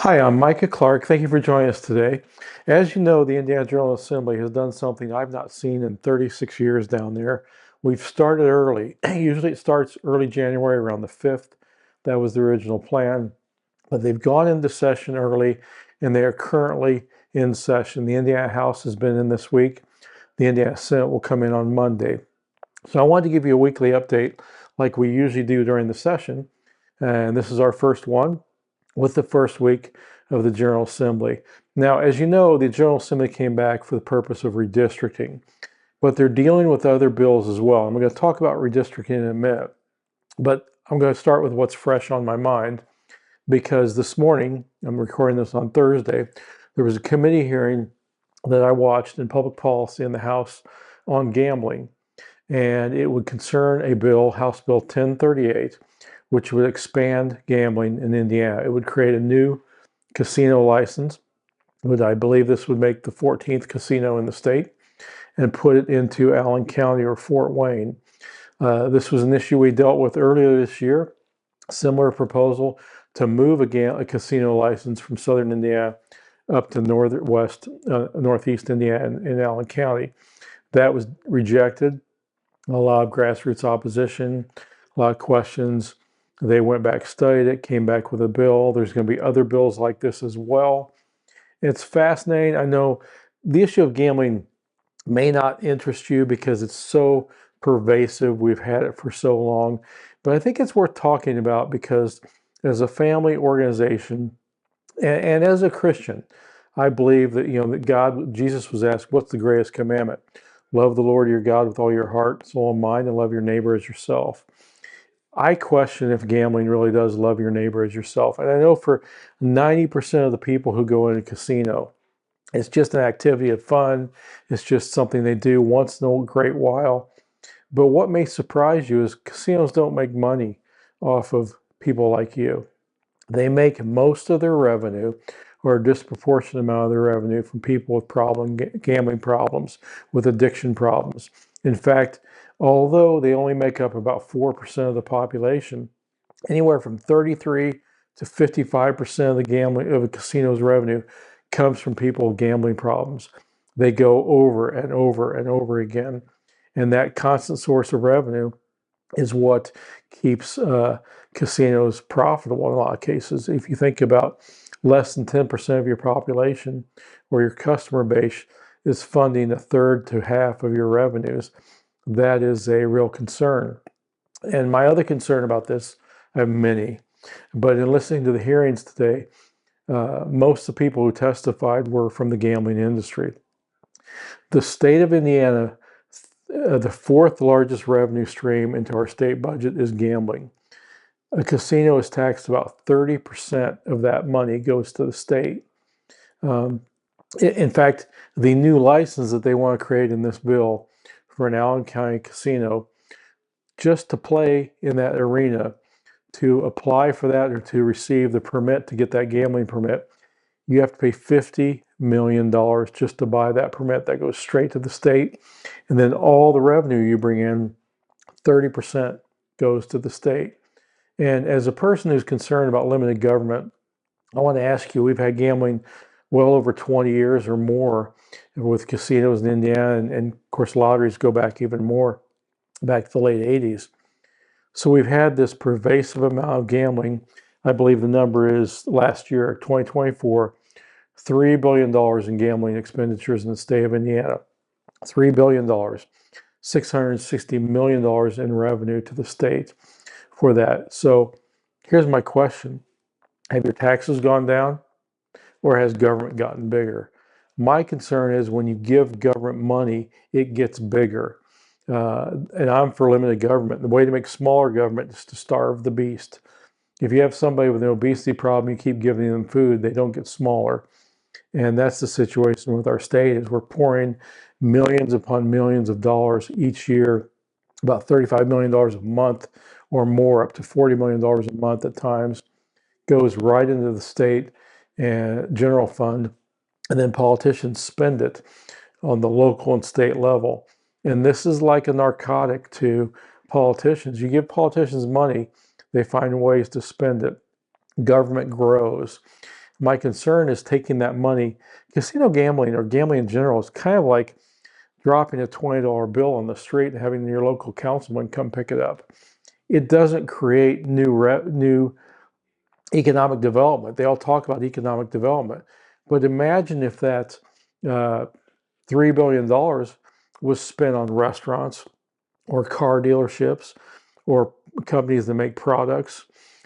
Hi, I'm Micah Clark. Thank you for joining us today. As you know, the Indiana General Assembly has done something I've not seen in 36 years down there. We've started early. Usually it starts early January around the 5th. That was the original plan. But they've gone into session early and they are currently in session. The Indiana House has been in this week. The Indiana Senate will come in on Monday. So I wanted to give you a weekly update like we usually do during the session. And this is our first one with the first week of the General Assembly. Now, as you know, the General Assembly came back for the purpose of redistricting, but they're dealing with other bills as well. I'm going to talk about redistricting in a minute, but I'm going to start with what's fresh on my mind because this morning, I'm recording this on Thursday, there was a committee hearing that I watched in public policy in the House on gambling, and it would concern a bill, House Bill 1038, which would expand gambling in Indiana. It would create a new casino license, which I believe this would make the 14th casino in the state, and put it into Allen County or Fort Wayne. This was an issue we dealt with earlier this year, similar proposal to move a casino license from southern Indiana up to northeast Indiana in Allen County. That was rejected. A lot of grassroots opposition, a lot of questions. They went back, studied it, came back with a bill. There's going to be other bills like this as well. It's fascinating. I know the issue of gambling may not interest you because it's so pervasive. We've had it for so long. But I think it's worth talking about because as a family organization and as a Christian, I believe that that Jesus was asked, what's the greatest commandment? Love the Lord your God with all your heart, soul, and mind, and love your neighbor as yourself. I question if gambling really does love your neighbor as yourself. And I know for 90% of the people who go in a casino, it's just an activity of fun. It's just something they do once in a great while. But what may surprise you is casinos don't make money off of people like you. They make most of their revenue or a disproportionate amount of their revenue from people with gambling problems, with addiction problems. In fact, although they only make up about 4% of the population, anywhere from 33 to 55% of a casino's revenue comes from people with gambling problems. They go over and over and over again. And that constant source of revenue is what keeps casinos profitable in a lot of cases. If you think about less than 10% of your population or your customer base is funding a third to half of your revenues, that is a real concern. And my other concern about this, I have many, but in listening to the hearings today, most of the people who testified were from the gambling industry. The state of Indiana, the fourth largest revenue stream into our state budget is gambling. A casino is taxed about 30% of that money goes to the state. In fact, the new license that they want to create in this bill for an Allen County casino, just to play in that arena, to apply for that or to receive the permit to get that gambling permit, you have to pay $50 million just to buy that permit. That goes straight to the state. And then all the revenue you bring in, 30% goes to the state. And as a person who's concerned about limited government, I want to ask you, we've had gambling well over 20 years or more with casinos in Indiana, and of course lotteries go back even more, back to the late 80s. So we've had this pervasive amount of gambling. I believe the number is last year, 2024, $3 billion in gambling expenditures in the state of Indiana. $3 billion, $660 million in revenue to the state for that. So here's my question. Have your taxes gone down or has government gotten bigger? My concern is when you give government money, it gets bigger. And I'm for limited government. The way to make smaller government is to starve the beast. If you have somebody with an obesity problem, you keep giving them food, they don't get smaller. And that's the situation with our state is we're pouring millions upon millions of dollars each year, about $35 million a month or more, up to $40 million a month at times, goes right into the state and general fund, and then politicians spend it on the local and state level. And this is like a narcotic to politicians. You give politicians money, they find ways to spend it. Government grows. My concern is taking that money. Casino gambling or gambling in general is kind of like dropping a $20 bill on the street and having your local councilman come pick it up. It doesn't create new economic development. They all talk about economic development, but imagine if that $3 billion was spent on restaurants or car dealerships or companies that make products,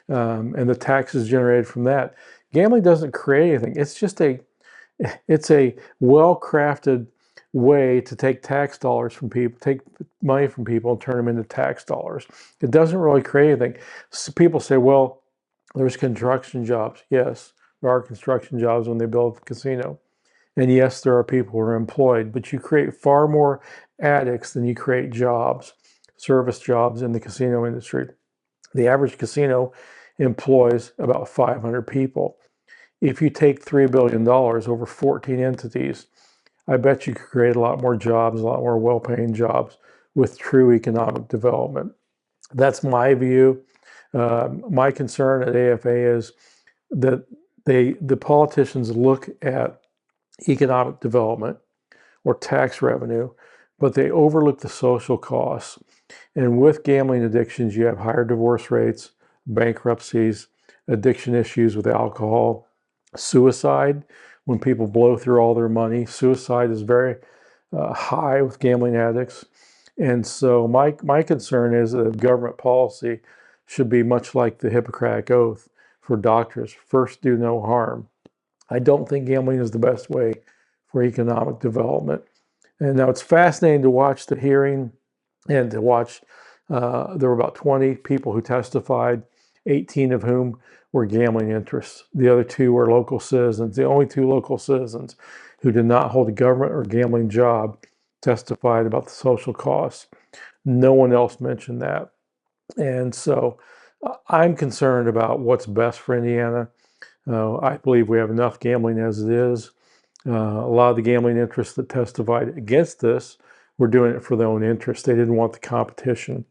and the taxes generated from that. Gambling doesn't create anything. It's a well-crafted way to take tax dollars from people, take money from people and turn them into tax dollars. It doesn't really create anything. So people say, well, there's construction jobs. Yes, there are construction jobs when they build a casino. And yes, there are people who are employed, but you create far more addicts than you create jobs, service jobs in the casino industry. The average casino employs about 500 people. If you take $3 billion over 14 entities, I bet you could create a lot more jobs, a lot more well-paying jobs with true economic development. That's my view. My concern at AFA is that the politicians look at economic development or tax revenue, but they overlook the social costs. And with gambling addictions, you have higher divorce rates, bankruptcies, addiction issues with alcohol, suicide. When people blow through all their money, suicide is very high with gambling addicts. And so my concern is that government policy should be much like the Hippocratic Oath for doctors: first, do no harm. I don't think gambling is the best way for economic development. And now it's fascinating to watch the hearing and to watch, there were about 20 people who testified, 18 of whom were gambling interests. The other two were local citizens. The only two local citizens who did not hold a government or gambling job testified about the social costs. No one else mentioned that. And so I'm concerned about what's best for Indiana. I believe we have enough gambling as it is. A lot of the gambling interests that testified against this were doing it for their own interest. They didn't want the competition.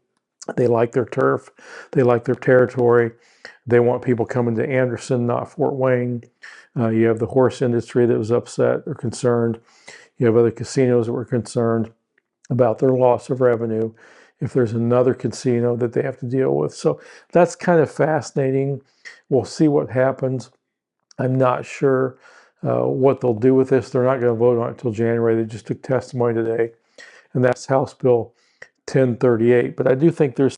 They like their turf. They like their territory. They want people coming to Anderson, not Fort Wayne. You have the horse industry that was upset or concerned. You have other casinos that were concerned about their loss of revenue if there's another casino that they have to deal with. So that's kind of fascinating. We'll see what happens. I'm not sure what they'll do with this. They're not going to vote on it until January. They just took testimony today, and that's House Bill 1038. But I do think there's,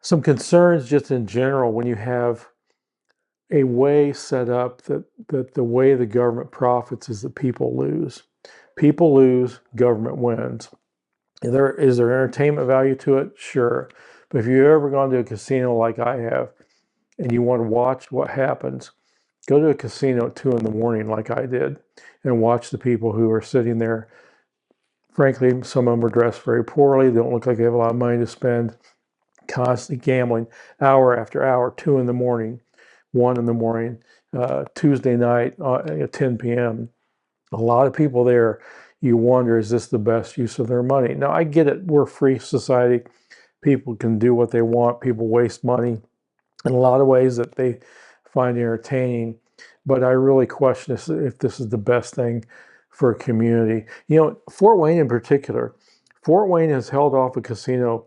some concerns just in general when you have a way set up that the way the government profits is that people lose. People lose, government wins. Is there entertainment value to it? Sure. But if you've ever gone to a casino like I have and you want to watch what happens, go to a casino at 2 a.m. like I did and watch the people who are sitting there. Frankly, some of them are dressed very poorly. They don't look like they have a lot of money to spend. Constantly gambling, hour after hour, 2 a.m, 1 a.m, Tuesday night at 10 p.m. A lot of people there, you wonder, is this the best use of their money? Now, I get it. We're a free society. People can do what they want. People waste money in a lot of ways that they find entertaining. But I really question if this is the best thing for a community. Fort Wayne in particular, Fort Wayne has held off a casino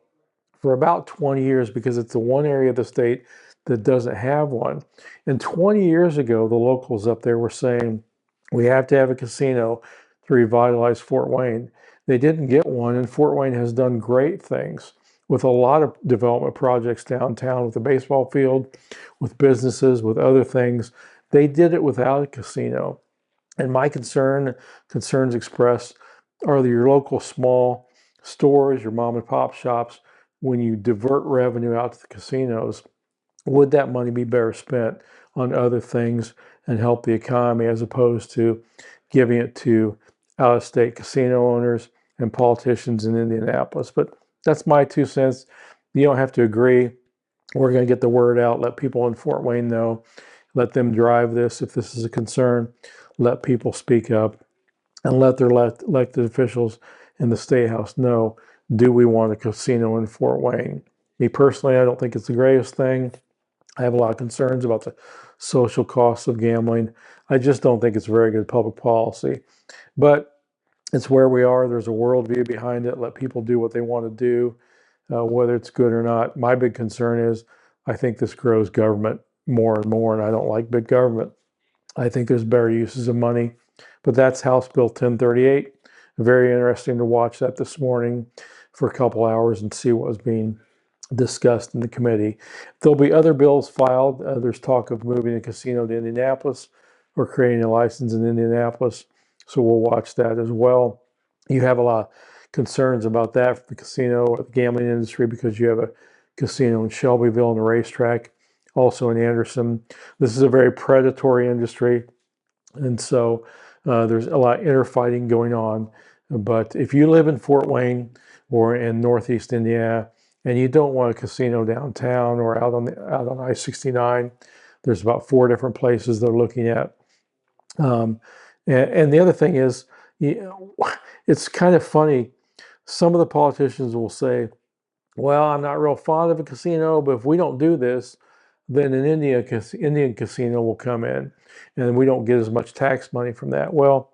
for about 20 years because it's the one area of the state that doesn't have one. And 20 years ago, the locals up there were saying, we have to have a casino to revitalize Fort Wayne. They didn't get one, and Fort Wayne has done great things with a lot of development projects downtown, with a baseball field, with businesses, with other things. They did it without a casino. And my concerns expressed, are your local small stores, your mom and pop shops, when you divert revenue out to the casinos, would that money be better spent on other things and help the economy as opposed to giving it to out-of-state casino owners and politicians in Indianapolis? But that's my 2 cents. You don't have to agree. We're going to get the word out, let people in Fort Wayne know, let them drive this if this is a concern, let people speak up, and let their elected officials in the Statehouse know, do we want a casino in Fort Wayne? Me personally, I don't think it's the greatest thing. I have a lot of concerns about the social costs of gambling. I just don't think it's very good public policy. But it's where we are. There's a worldview behind it. Let people do what they want to do, whether it's good or not. My big concern is I think this grows government more and more, and I don't like big government. I think there's better uses of money. But that's House Bill 1038. Very interesting to watch that this morning for a couple hours and see what was being discussed in the committee. There'll be other bills filed. There's talk of moving a casino to Indianapolis or creating a license in Indianapolis. So we'll watch that as well. You have a lot of concerns about that for the casino or the gambling industry because you have a casino in Shelbyville and a racetrack, also in Anderson. This is a very predatory industry, and so there's a lot of infighting going on. But if you live in Fort Wayne or in Northeast Indiana and you don't want a casino downtown or out on I-69, there's about 4 different places they're looking at. And the other thing is, it's kind of funny. Some of the politicians will say, well, I'm not real fond of a casino, but if we don't do this, then an Indian casino will come in and we don't get as much tax money from that. Well,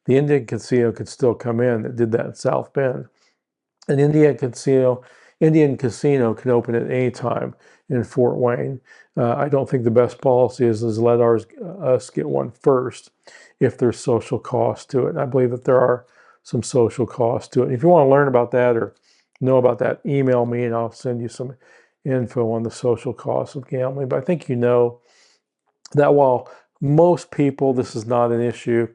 the Indian casino could still come in. It did that in South Bend. An Indian casino can open at any time in Fort Wayne. I don't think the best policy is let us get one first if there's social cost to it. And I believe that there are some social costs to it. And if you want to learn about that or know about that, email me and I'll send you some info on the social costs of gambling. But I think you know that while most people, this is not an issue,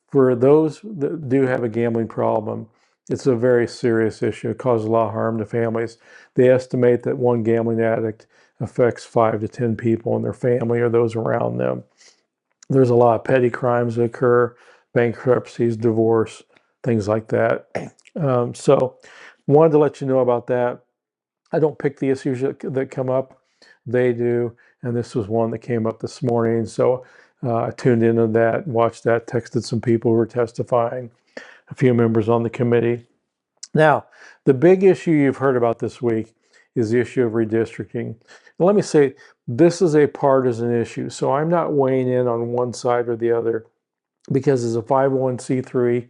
for those that do have a gambling problem, it's a very serious issue. It causes a lot of harm to families. They estimate that one gambling addict affects 5 to 10 people in their family or those around them. There's a lot of petty crimes that occur, bankruptcies, divorce, things like that. So wanted to let you know about that. I don't pick the issues that come up. They do. And this was one that came up this morning. So I tuned into that, watched that, texted some people who were testifying, a few members on the committee. Now, the big issue you've heard about this week is the issue of redistricting. And let me say, this is a partisan issue. So I'm not weighing in on one side or the other because as a 501c3,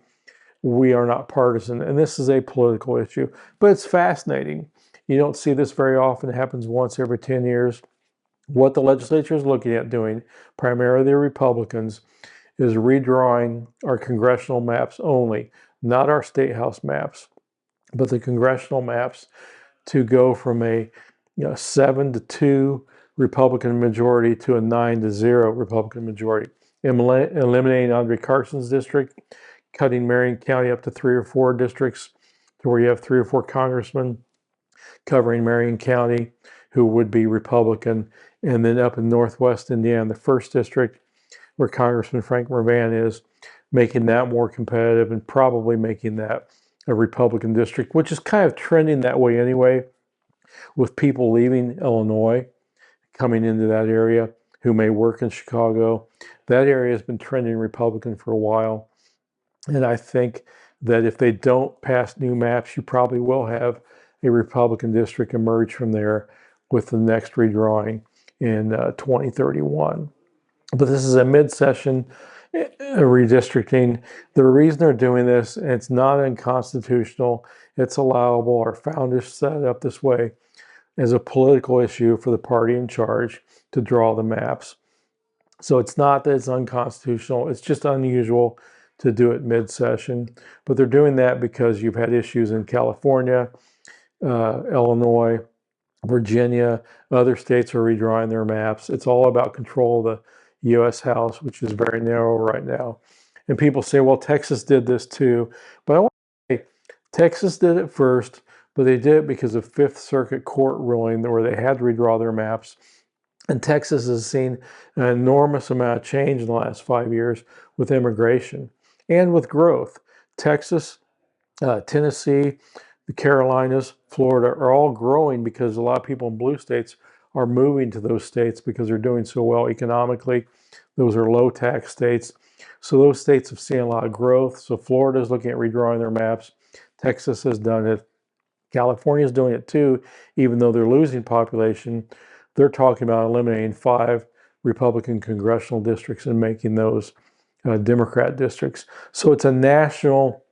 we are not partisan. And this is a political issue, but it's fascinating. You don't see this very often. It happens once every 10 years. What the legislature is looking at doing, primarily the Republicans, is redrawing our congressional maps only, not our Statehouse maps, but the congressional maps to go from a 7-2 Republican majority to a 9-0 Republican majority, eliminating Andre Carson's district, cutting Marion County up to 3 or 4 districts to where you have 3 or 4 congressmen covering Marion County who would be Republican, and then up in Northwest Indiana, the 1st district where Congressman Frank Mrvan is, making that more competitive and probably making that a Republican district, which is kind of trending that way anyway, with people leaving Illinois, coming into that area who may work in Chicago. That area has been trending Republican for a while. And I think that if they don't pass new maps, you probably will have a Republican district emerge from there with the next redrawing in 2031. But this is a mid-session redistricting. The reason they're doing this, and it's not unconstitutional, it's allowable. Our founders set it up this way as a political issue for the party in charge to draw the maps. So it's not that it's unconstitutional, it's just unusual to do it mid-session. But they're doing that because you've had issues in California, Illinois, Virginia, other states are redrawing their maps. It's all about control of the U.S. House, which is very narrow right now. And people say, well, Texas did this too. But I want to say, Texas did it first, but they did it because of Fifth Circuit Court ruling where they had to redraw their maps. And Texas has seen an enormous amount of change in the last 5 years with immigration and with growth. Texas, Tennessee, the Carolinas, Florida are all growing because a lot of people in blue states are moving to those states because they're doing so well economically. Those are low tax states. So those states have seen a lot of growth. So Florida is looking at redrawing their maps. Texas has done it. California is doing it too, even though they're losing population. they're talking about eliminating 5 Republican congressional districts and making those Democrat districts. So it's a national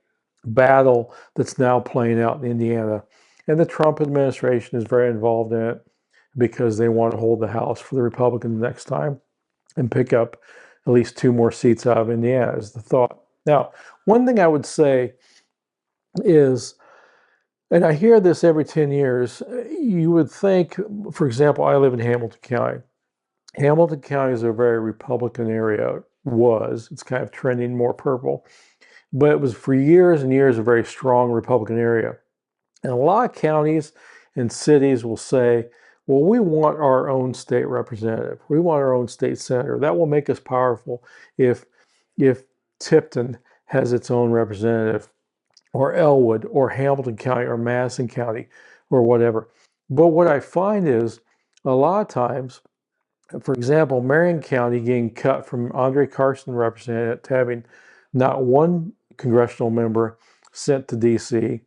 battle that's now playing out in Indiana. And the Trump administration is very involved in it because they want to hold the House for the Republicans next time and pick up at least 2 more seats out of Indiana, is the thought. Now, one thing I would say is, and I hear this every 10 years, you would think, for example, I live in Hamilton County. Hamilton County is a very Republican area, it's kind of trending more purple, but it was for years and years a very strong Republican area. And a lot of counties and cities will say, well, we want our own state representative. We want our own state senator. That will make us powerful if Tipton has its own representative, or Elwood, or Hamilton County, or Madison County, or whatever. But what I find is a lot of times, for example, Marion County getting cut from Andre Carson representative to having not one congressional member sent to DC,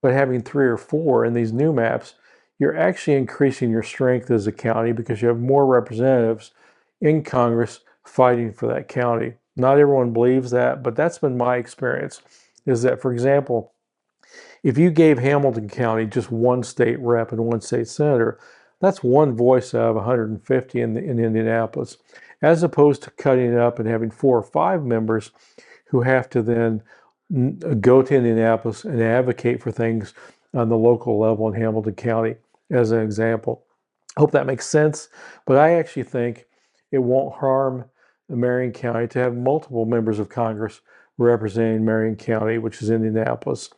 but having 3 or 4 in these new maps, you're actually increasing your strength as a county because you have more representatives in Congress fighting for that county. Not everyone believes that, but that's been my experience, is that, for example, if you gave Hamilton County just 1 state rep and 1 state senator, that's 1 voice out of 150 in Indianapolis, as opposed to cutting it up and having 4 or 5 members who have to then go to Indianapolis and advocate for things on the local level in Hamilton County, as an example. I hope that makes sense, but I actually think it won't harm Marion County to have multiple members of Congress representing Marion County, which is Indianapolis,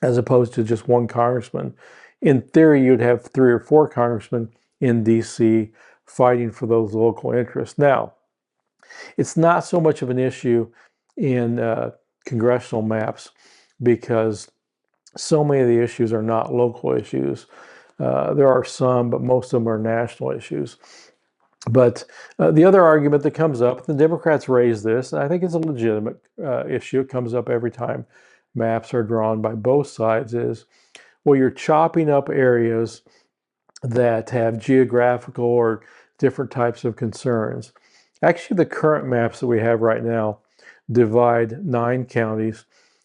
as opposed to just 1 congressman. In theory, you'd have 3 or 4 congressmen in DC fighting for those local interests. Now, it's not so much of an issue in congressional maps because so many of the issues are not local issues. There are some, but most of them are national issues. But the other argument that comes up, the Democrats raise this, and I think it's a legitimate issue. It comes up every time maps are drawn by both sides, is, well, you're chopping up areas that have geographical or different types of concerns. Actually, the current maps that we have right now divide 9 counties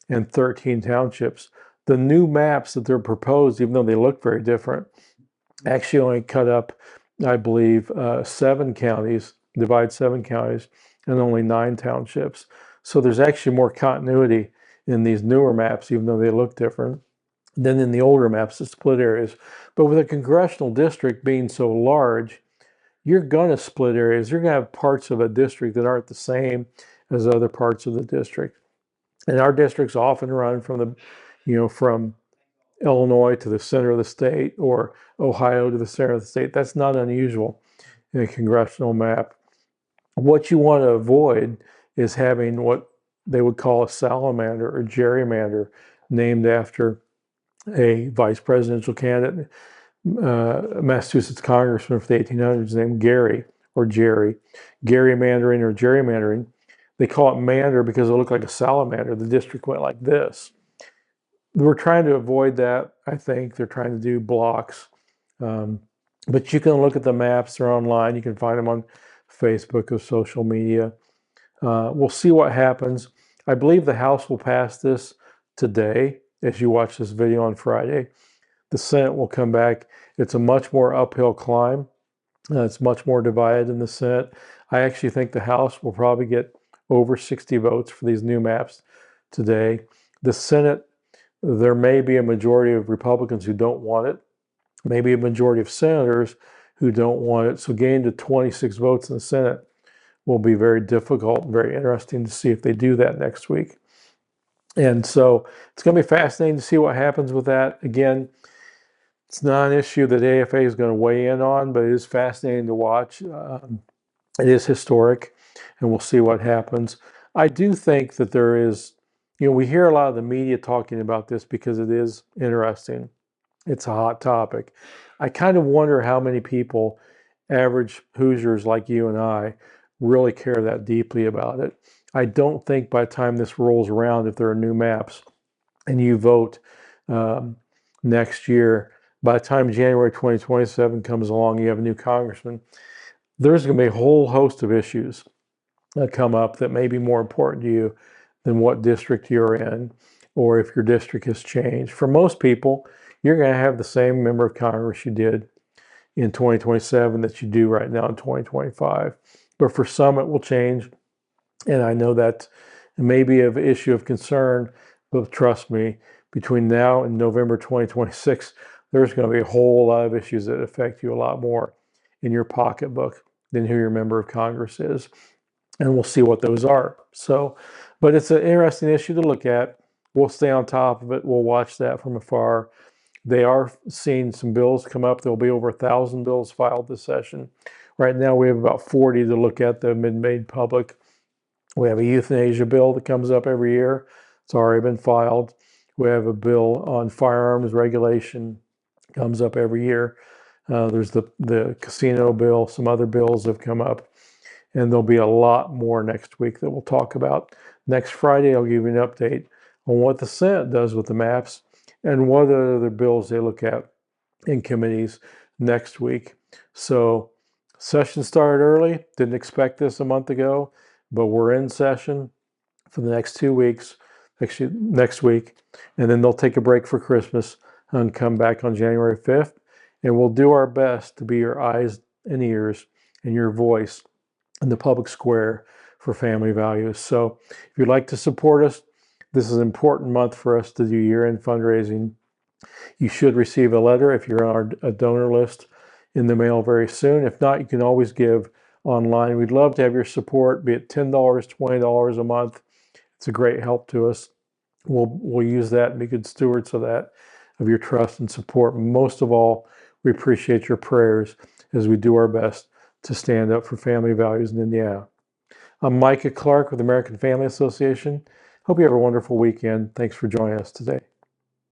and 13 townships. The new maps that they're proposed, even though they look very different, actually only cut up, I believe, 7 counties, divide 7 counties, and only 9 townships. So there's actually more continuity in these newer maps, even though they look different, than in the older maps, the split areas. But with a congressional district being so large, you're going to split areas. You're going to have parts of a district that aren't the same as other parts of the district. And our districts often run from from Illinois to the center of the state, or Ohio to the center of the state. That's not unusual in a congressional map. What you want to avoid is having what they would call a salamander or gerrymander, named after a vice presidential candidate, Massachusetts congressman for the 1800s named Gary or Jerry. Gerrymandering or gerrymandering. They call it mander because it looked like a salamander. The district went like this. We're trying to avoid that. I think they're trying to do blocks. But you can look at the maps. They're online. You can find them on Facebook or social media. We'll see what happens. I believe the House will pass this today as you watch this video on Friday. The Senate will come back. It's a much more uphill climb. It's much more divided in the Senate. I actually think the House will probably get over 60 votes for these new maps today. The Senate, there may be a majority of Republicans who don't want it, maybe a majority of senators who don't want it. So getting to 26 votes in the Senate will be very difficult and very interesting to see if they do that next week. And so it's going to be fascinating to see what happens with that. Again, it's not an issue that AFA is going to weigh in on, but it is fascinating to watch. It is historic, and we'll see what happens. I do think that there is, we hear a lot of the media talking about this because it is interesting. It's a hot topic. I kind of wonder how many people, average Hoosiers like you and I, really care that deeply about it. I don't think by the time this rolls around, if there are new maps and you vote next year, by the time January 2027 comes along, you have a new congressman, there's going to be a whole host of issues that come up that may be more important to you than what district you're in, or if your district has changed. For most people, you're going to have the same member of Congress you did in 2027 that you do right now in 2025. But for some, it will change. And I know that it may be an issue of concern, but trust me, between now and November 2026, there's going to be a whole lot of issues that affect you a lot more in your pocketbook than who your member of Congress is. And we'll see what those are. So, but it's an interesting issue to look at. We'll stay on top of it. We'll watch that from afar. They are seeing some bills come up. There'll be over 1,000 bills filed this session. Right now, we have about 40 to look at that have been made public. We have a euthanasia bill that comes up every year. It's already been filed. We have a bill on firearms regulation, comes up every year. There's the casino bill. Some other bills have come up. And there'll be a lot more next week that we'll talk about. Next Friday, I'll give you an update on what the Senate does with the maps and what other bills they look at in committees next week. So session started early. Didn't expect this a month ago, but we're in session for the next 2 weeks, actually next week. And then they'll take a break for Christmas and come back on January 5th. And we'll do our best to be your eyes and ears and your voice in the public square for family values. So if you'd like to support us, this is an important month for us to do year-end fundraising. You should receive a letter if you're on our donor list in the mail very soon. If not, you can always give online. We'd love to have your support, be it $10, $20 a month. It's a great help to us. We'll use that and be good stewards of that, of your trust and support. Most of all, we appreciate your prayers as we do our best to stand up for family values in Indiana. I'm Micah Clark with the American Family Association. Hope you have a wonderful weekend. Thanks for joining us today.